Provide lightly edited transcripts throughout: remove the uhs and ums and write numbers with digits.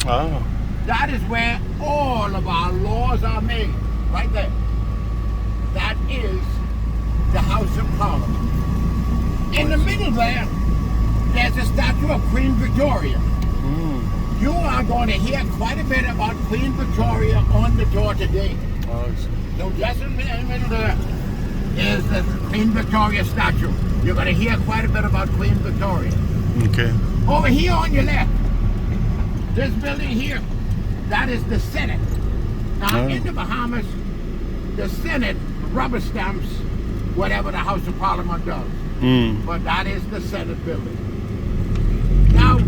Ah. That is where all of our laws are made. Right there. That is the House of Parliament. In the middle there's a statue of Queen Victoria. You are going to hear quite a bit about Queen Victoria on the tour today. Oh, So just in the middle there is the Queen Victoria statue. You're going to hear quite a bit about Queen Victoria. okay. Over here on your left, this building here, that is the Senate. Now in the Bahamas, the Senate rubber stamps whatever the House of Parliament does. But that is the Senate building. Now,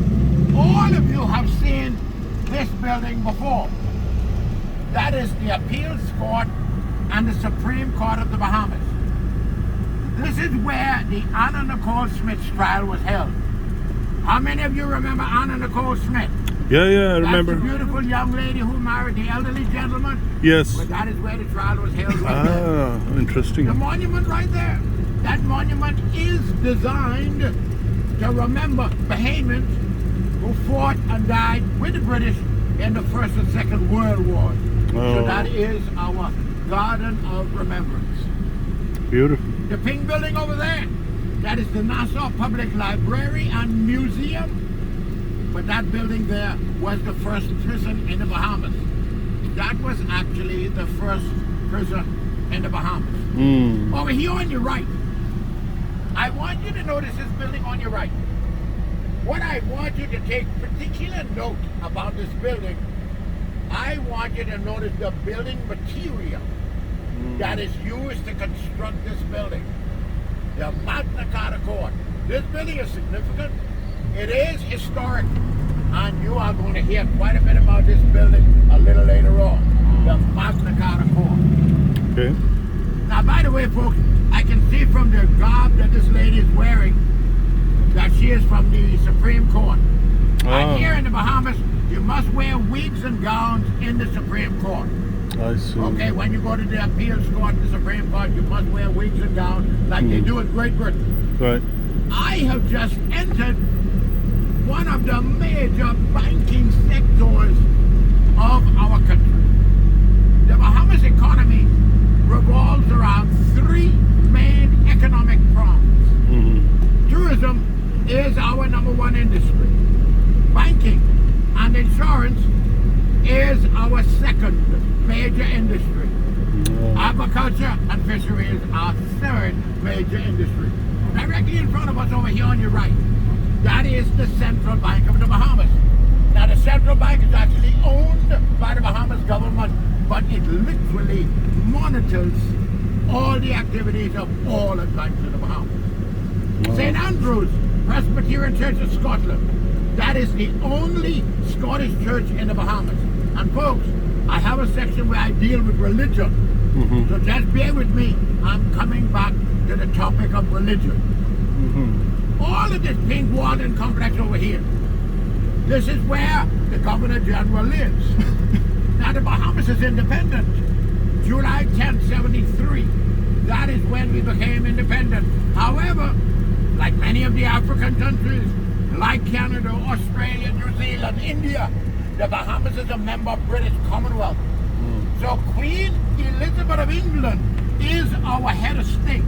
all of you have seen this building before. That is the Appeals Court and the Supreme Court of the Bahamas. This is where the Anna Nicole Smith's trial was held. How many of you remember Anna Nicole Smith? Yeah, I remember. That's the beautiful young lady who married the elderly gentleman. Yes. But that is where the trial was held right there. Ah, interesting. The monument right there. That monument is designed to remember Bahamians who fought and died with the British in the First and Second World Wars. So that is our Garden of Remembrance. Beautiful. The pink building over there, that is the Nassau Public Library and Museum. But that building there was the first prison in the Bahamas. That was actually the first prison in the Bahamas. Over here on your right, I want you to notice this building on your right. What I want you to take particular note about this building, I want you to notice the building material that is used to construct this building. The Magna Carta Court. This building is significant. It is historic. And you are going to hear quite a bit about this building a little later on. The Magna Carta Court. Okay. Now, by the way, folks, I can see from the garb that this lady is wearing that she is from the Supreme Court. And here in the Bahamas, you must wear wigs and gowns in the Supreme Court. I see. Okay, when you go to the appeals court, the Supreme Court, you must wear wigs and gowns like they do in Great Britain. Right. I have just entered one of the major banking sectors of our country. The Bahamas economy revolves around three main economic prongs. Tourism is our #1 industry. Banking and insurance is our second major industry. Agriculture and fisheries are third major industry. Directly in front of us over here on your right, that is the Central Bank of the Bahamas. Now the Central Bank is actually owned by the Bahamas government, but it literally monitors all the activities of all the banks in the Bahamas. St. Andrew's Presbyterian Church of Scotland, that is the only Scottish church in the Bahamas. And folks, I have a section where I deal with religion. So just bear with me. I'm coming back to the topic of religion. All of this pink Walden complex over here, this is where the Governor General lives. Now the Bahamas is independent. July 10th, 73. That is when we became independent. However, like many of the African countries, like Canada, Australia, New Zealand, India, the Bahamas is a member of British Commonwealth. So Queen Elizabeth of England is our head of state.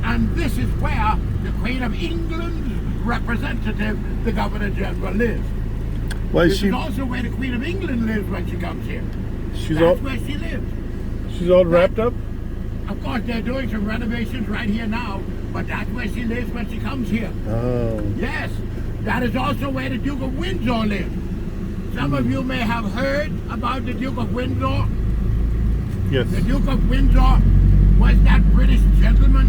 And this is where the Queen of England's representative, the Governor General, lives. This is also where the Queen of England lives when she comes here. That's where she lives. She's all wrapped up? Of course, they're doing some renovations right here now, but that's where she lives when she comes here. Oh. Yes, that is also where the Duke of Windsor lives. Some of you may have heard about the Duke of Windsor. Yes. The Duke of Windsor was that British gentleman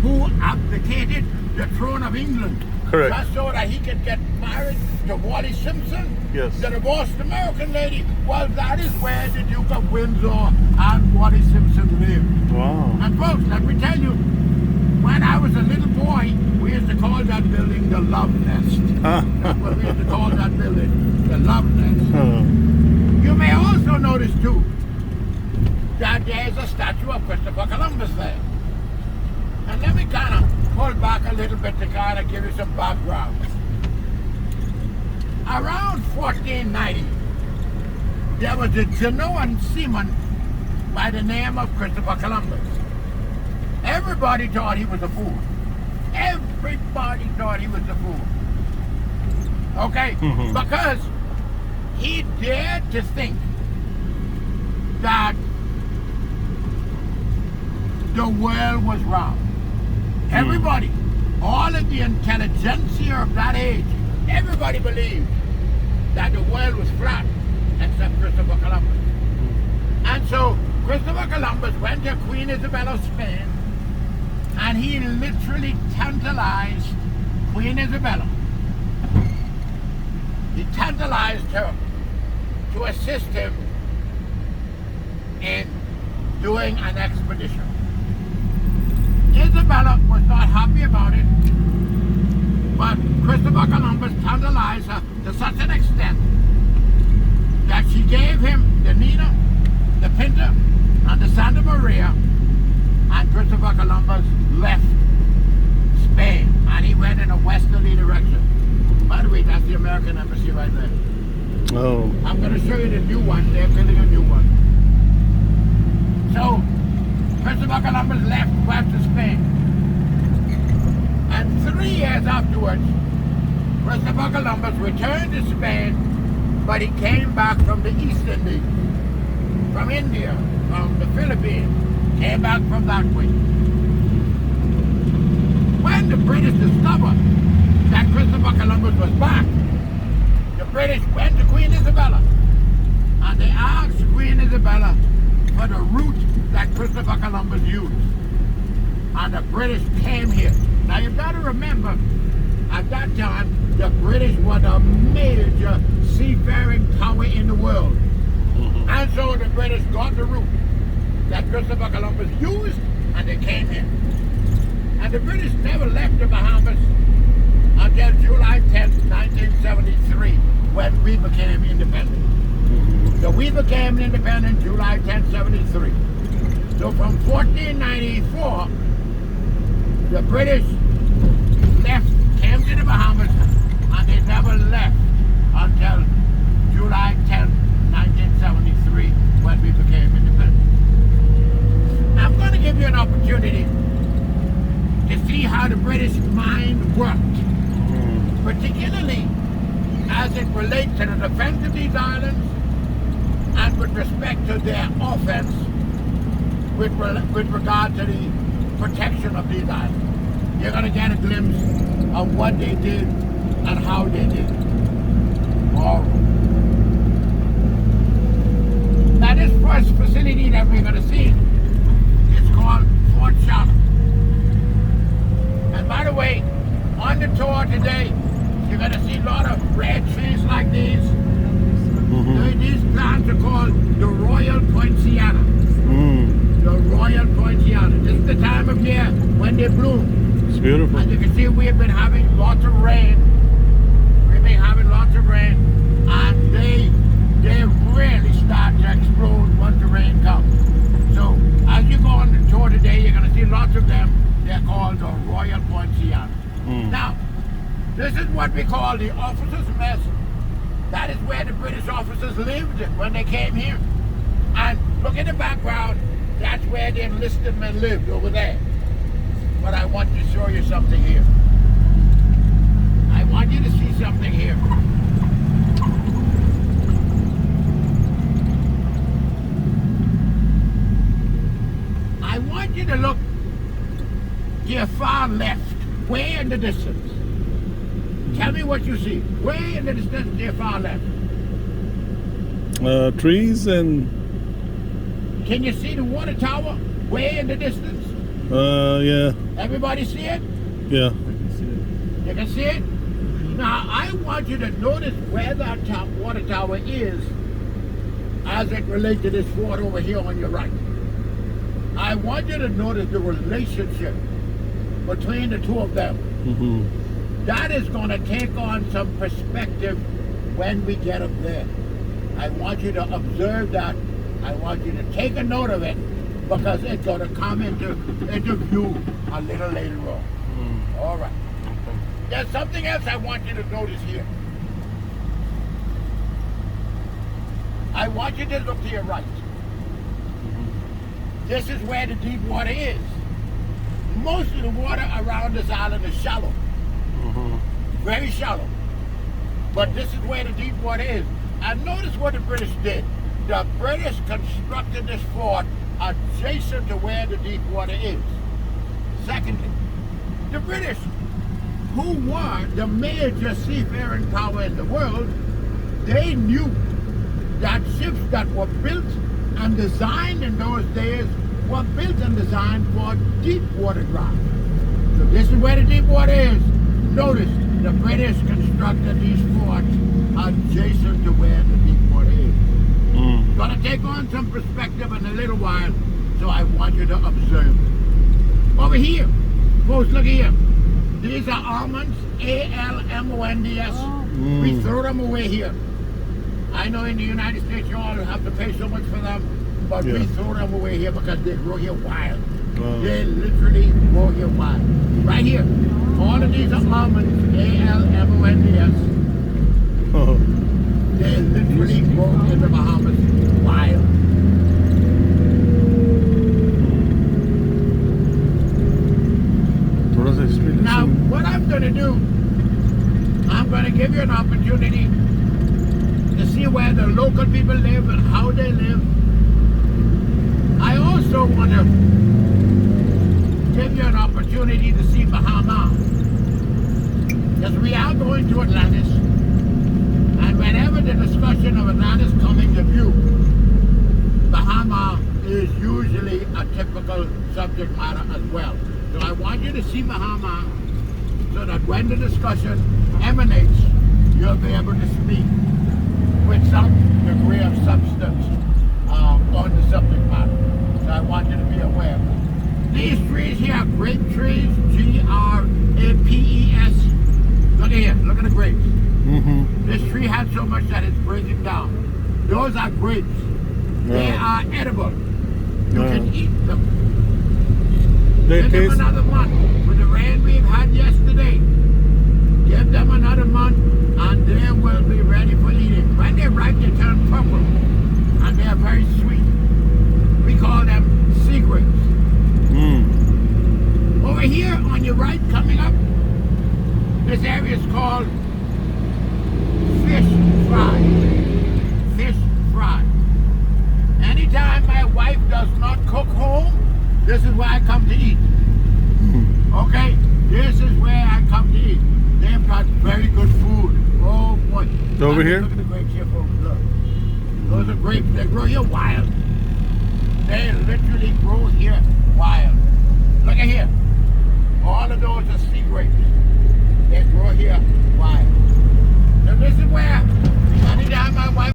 who abdicated the throne of England. Correct. Just so that he could get married to Wally Simpson, Yes. the divorced American lady. Well, that is where the Duke of Windsor and Wally Simpson lived. Wow. And folks, let me tell you, when I was a little boy, we used to call that building the Love Nest. That's what we used to call that building, the Love Nest. You may also notice too that there is a statue of Christopher Columbus there. And let me kind of pull back a little bit to kind of give you some background. Around 1490, there was a Genoan seaman by the name of Christopher Columbus. Everybody thought he was a fool. Everybody thought he was a fool. Okay? Because he dared to think that the world was round. Everybody, all of the intelligentsia of that age, everybody believed that the world was flat except Christopher Columbus. And so Christopher Columbus went to Queen Isabel of Spain and he literally tantalized Queen Isabella. He tantalized her to assist him in doing an expedition. Isabella was not happy about it, but Christopher Columbus tantalized her to such an extent that she gave him the Nina, the Pinta, and the Santa Maria, and Christopher Columbus left Spain, and he went in a westerly direction. By the way, that's the American embassy right there. Oh. I'm going to show you the new one. They're building a new one. So, Christopher Columbus left west to Spain. And 3 years afterwards, Christopher Columbus returned to Spain, but he came back from the East Indies, from India, from the Philippines, came back from that way. When the British discovered that Christopher Columbus was back, the British went to Queen Isabella and they asked Queen Isabella for the route that Christopher Columbus used. And the British came here. Now you've got to remember, at that time, the British were the major seafaring power in the world. And so the British got the route that Christopher Columbus used and they came here. And the British never left the Bahamas until July 10th, 1973, when we became independent. So we became independent July 10th, 73. So from 1494, the British left, came to the Bahamas, and they never left until July 10th, 1973, when we became independent. I'm going to give you an opportunity to see how the British mind worked, particularly as it relates to the defense of these islands and with respect to their offense with regard to the protection of these islands. You're going to get a glimpse of what they did and how they did it. All right. Now this first facility that we're going to see is called Fort Charlotte. And by the way, on the tour today, you're going to see a lot of red trees like these. These plants are called the Royal Poinciana. The Royal Poinciana. This is the time of year when they bloom. It's beautiful. And you can see we've been having lots of rain. We've been having lots of rain. And they really start to explode once the rain comes. So as you go on the tour today, you're going to see lots of them. They're called the Royal Poinciana. Now, this is what we call the officers' mess. That is where the British officers lived when they came here. And look at the background, that's where the enlisted men lived, over there. But I want to show you something here. I want you to see something here. I want you to look to your far left, way in the distance. Tell me what you see. Way in the distance to your far left. Trees and... Can you see the water tower? Way in the distance? yeah. Everybody see it? Yeah. You can see it? Now, I want you to notice where that water tower is as it relates to this fort over here on your right. I want you to notice the relationship between the two of them. That is going to take on some perspective when we get up there. I want you to observe that. I want you to take a note of it because it's going to come into view a little later on. All right. There's something else I want you to notice here. I I want you to look to your right. This is where the deep water is. Most of the water around this island is shallow. Very shallow. But this is where the deep water is. And notice what the British did. The British constructed this fort adjacent to where the deep water is. Secondly, the British, who were the major seafaring power in the world, they knew that ships that were built and designed in those days were built and designed for deep water drive. So this is where the deep water is. Notice the British constructed these forts adjacent to where the deep water is. Gonna take on some perspective in a little while, so I want you to observe. Over here, folks, look here. These are almonds, A-L-M-O-N-D-S. We throw them away here. I know in the United States you all have to pay so much for them, but we throw them away here because they grow here wild. They literally grow here wild. Right here, all of these are almonds, A-L-M-O-N-D-S. They literally grow in the Bahamas wild. Now, what I'm going to do, I'm going to give you an opportunity to see where the local people live and how they live. I also want to give you an opportunity to see Bahama. Because we are going to Atlantis. And whenever the discussion of Atlantis comes into view, Bahama is usually a typical subject matter as well. So I want you to see Bahama so that when the discussion emanates, you'll be able to speak with some degree of substance on the subject matter. So I want you to be aware of that. These trees here are grape trees, G-R-A-P-E-S. Look here, look at the grapes. This tree has so much that it's breaking down. Those are grapes. They are edible. You can eat them. Give them another month. With the rain we've had yesterday, give them another month and they will be ready for eating. When they're ripe, they turn purple and they are very sweet. We call them sea grapes. Over here on your right, coming up, this area is called fish fry. Fish fry. Anytime my wife does not cook home, this is where I come to eat. Okay? This is where I come to eat. They've got very good food. Oh boy. Over here? Look at the grapes here, folks. Look. Those are grapes. They grow here wild. They literally grow here wild. Look at here. All of those are sea grapes.